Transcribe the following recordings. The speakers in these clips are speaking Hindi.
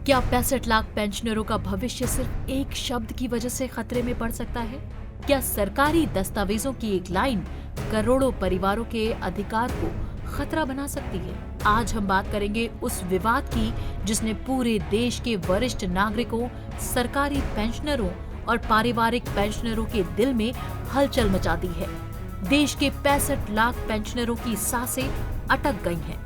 क्या 65 लाख पेंशनरों का भविष्य सिर्फ एक शब्द की वजह से खतरे में पड़ सकता है? क्या सरकारी दस्तावेजों की एक लाइन करोड़ों परिवारों के अधिकार को खतरा बना सकती है? आज हम बात करेंगे उस विवाद की जिसने पूरे देश के वरिष्ठ नागरिकों, सरकारी पेंशनरों और पारिवारिक पेंशनरों के दिल में हलचल मचा दी है। देश के 65 लाख पेंशनरों की सांसें अटक गई हैं,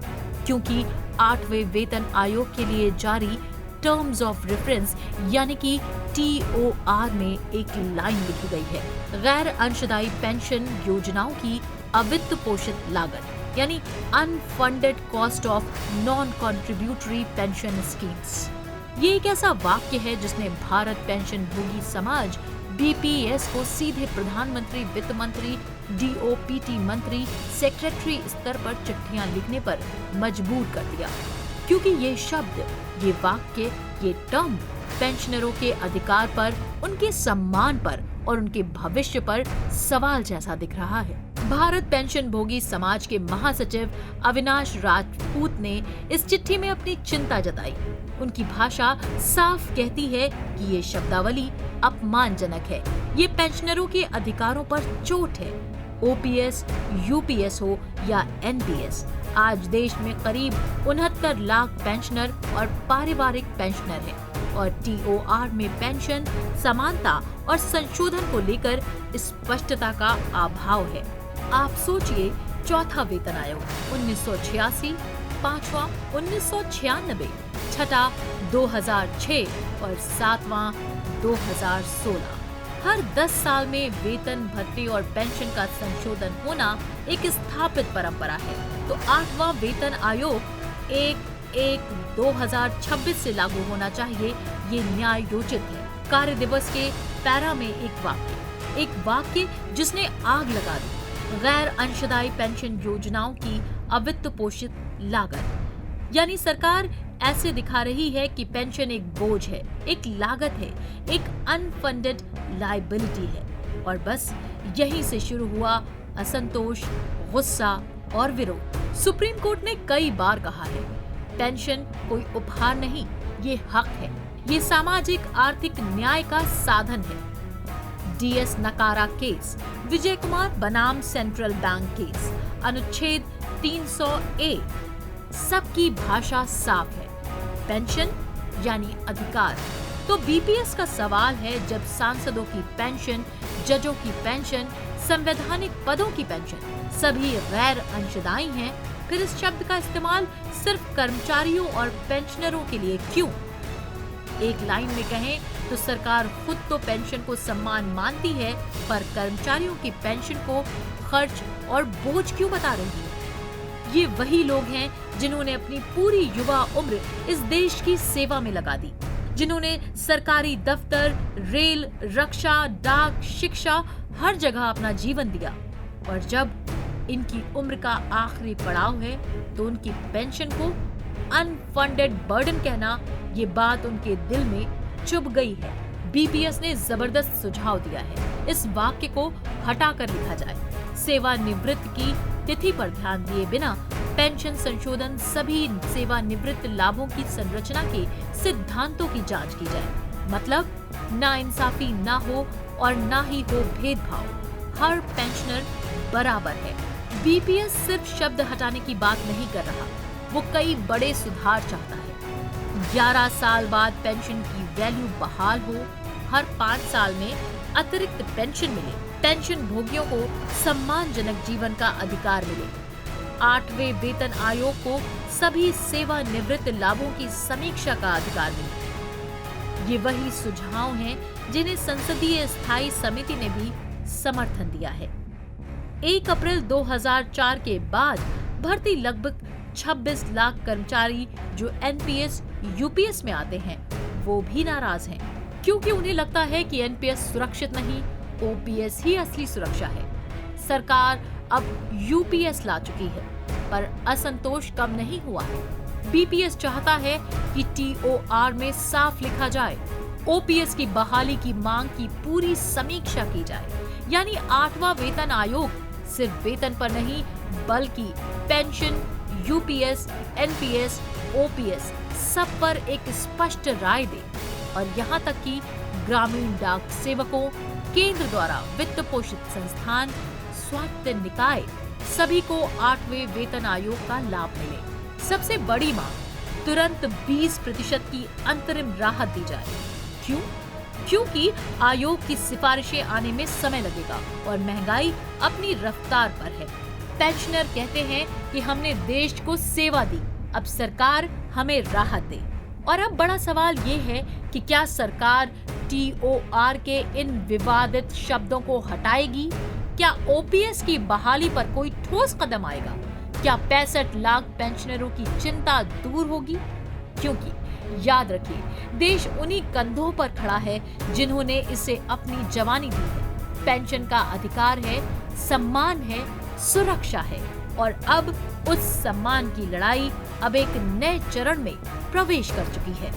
क्योंकि 8वें वेतन आयोग के लिए जारी टर्म्स ऑफ रेफरेंस यानी कि TOR में एक लाइन लिखी गई है। गैर अंशदायी पेंशन योजनाओं की अवित्त पोषित लागत यानी unfunded cost of non contributory pension schemes. ये एक ऐसा वाक्य है जिसने भारत पेंशन भोगी समाज BPS को सीधे प्रधानमंत्री, वित्त मंत्री, DOPT मंत्री, सेक्रेटरी स्तर पर चिट्ठियां लिखने पर मजबूर कर दिया, क्योंकि ये शब्द, ये वाक्य, ये टर्म पेंशनरों के अधिकार पर, उनके सम्मान पर और उनके भविष्य पर सवाल जैसा दिख रहा है। भारत पेंशन भोगी समाज के महासचिव अविनाश राजपूत ने इस चिट्ठी में अपनी चिंता जताई। उनकी भाषा साफ कहती है कि ये शब्दावली अपमानजनक है, ये पेंशनरों के अधिकारों पर चोट है। OPS, UPS हो या NPS, आज देश में करीब 69 लाख पेंशनर और पारिवारिक पेंशनर हैं और TOR में पेंशन समानता और संशोधन को लेकर स्पष्टता का अभाव है। आप सोचिए, चौथा वेतन आयोग 1986, पांचवा 1996, छठा 2006 और सातवां 2016। हर 10 साल में वेतन, भत्ते और पेंशन का संशोधन होना एक स्थापित परंपरा है। तो 8वां वेतन आयोग 1/1/2026 से लागू होना चाहिए, ये न्यायोचित है। कार्य दिवस के पैरा में एक वाक्य जिसने आग लगा दी। गैर अंशदायी पेंशन योजनाओं की अवित्त पोषित लागत, यानी सरकार ऐसे दिखा रही है कि पेंशन एक बोझ है, एक लागत है, एक अनफंडेड लायबिलिटी है। और बस यहीं से शुरू हुआ असंतोष, गुस्सा और विरोध। सुप्रीम कोर्ट ने कई बार कहा है, पेंशन कोई उपहार नहीं, ये हक है, ये सामाजिक आर्थिक न्याय का साधन है। DS नकारा केस, विजय कुमार बनाम सेंट्रल बैंक केस, अनुच्छेद 300A, सबकी भाषा साफ है, पेंशन यानी अधिकार। तो BPS का सवाल है, जब सांसदों की पेंशन, जजों की पेंशन, संवैधानिक पदों की पेंशन सभी गैर अंशदायी हैं, फिर इस शब्द का इस्तेमाल सिर्फ कर्मचारियों और पेंशनरों के लिए क्यों? एक लाइन में कहें तो सरकार खुद तो पेंशन को सम्मान मानती है, पर कर्मचारियों की पेंशन को खर्च और बोझ क्यों बता रही है? ये वही लोग हैं जिन्होंने अपनी पूरी युवा उम्र इस देश की सेवा में लगा दी, जिन्होंने सरकारी दफ्तर, रेल, रक्षा, डाक, शिक्षा, हर जगह अपना जीवन दिया। और जब इनकी उम्र का आखिरी पड़ाव है तो उनकी पेंशन को अनफंडेड बर्डन कहना, ये बात उनके दिल में चुभ गई है। BPS ने जबरदस्त सुझाव दिया है, इस वाक्य को हटाकर लिखा जाए। सेवानिवृत्ति की तिथि पर ध्यान दिए बिना पेंशन संशोधन, सभी सेवानिवृत्त लाभों की संरचना के सिद्धांतों की जांच की जाए। मतलब नाइंसाफी ना हो और ना ही हो भेदभाव, हर पेंशनर बराबर है। BPS सिर्फ शब्द हटाने की बात नहीं कर रहा, वो कई बड़े सुधार चाहता है। 11 साल बाद पेंशन की वैल्यू बहाल हो, हर 5 साल में अतिरिक्त पेंशन मिले, पेंशन भोगियों को सम्मानजनक जीवन का अधिकार मिले। 8वें वेतन आयोग को सभी सेवानिवृत्त लाभों की समीक्षा का अधिकार मिले। ये वही सुझाव हैं जिन्हें संसदीय स्थायी समिति ने भी समर्थन दिया है। 1 अप्रैल 2004 के बाद भर्ती लगभग 26 लाख कर्मचारी जो NPS, UPS में आते हैं, वो भी नाराज हैं, क्योंकि उन्हें लगता है कि NPS सुरक्षित नहीं, OPS ही असली सुरक्षा है। सरकार अब UPS ला चुकी है, पर असंतोष कम नहीं हुआ है। BPS चाहता है कि TOR में साफ लिखा जाए, OPS की बहाली की मांग की पूरी समीक्षा की जाए, यानी 8वां वेतन आयोग सिर्फ वेतन पर नहीं, बल्कि पेंशन, UPS, NPS ओपीएस सब पर एक स्पष्ट राय दे और यहाँ तक कि ग्रामीण डाक सेवकों, केंद्र द्वारा वित्त पोषित संस्थान, स्वायत्त निकाय सभी को 8वें वेतन आयोग का लाभ मिले। सबसे बड़ी मांग तुरंत 20% की अंतरिम राहत दी जाए। क्यों? क्योंकि आयोग की सिफारिशें आने में समय लगेगा और महंगाई अपनी रफ्तार पर है। पेंशनर कहते हैं कि हमने देश को सेवा दी, अब सरकार हमें राहत दे। और अब बड़ा सवाल ये है कि क्या सरकार टीओआर के इन विवादित शब्दों को हटाएगी? क्या ओपीएस की बहाली पर कोई ठोस कदम आएगा? क्या 65 लाख पेंशनरों की चिंता दूर होगी? क्योंकि याद रखिए, देश उन्हीं कंधों पर खड़ा है जिन्होंने इसे अपनी जवानी दी है। पेंशन का अधिकार है, सम्मान है, सुरक्षा है और अब उस सम्मान की लड़ाई अब एक नए चरण में प्रवेश कर चुकी है।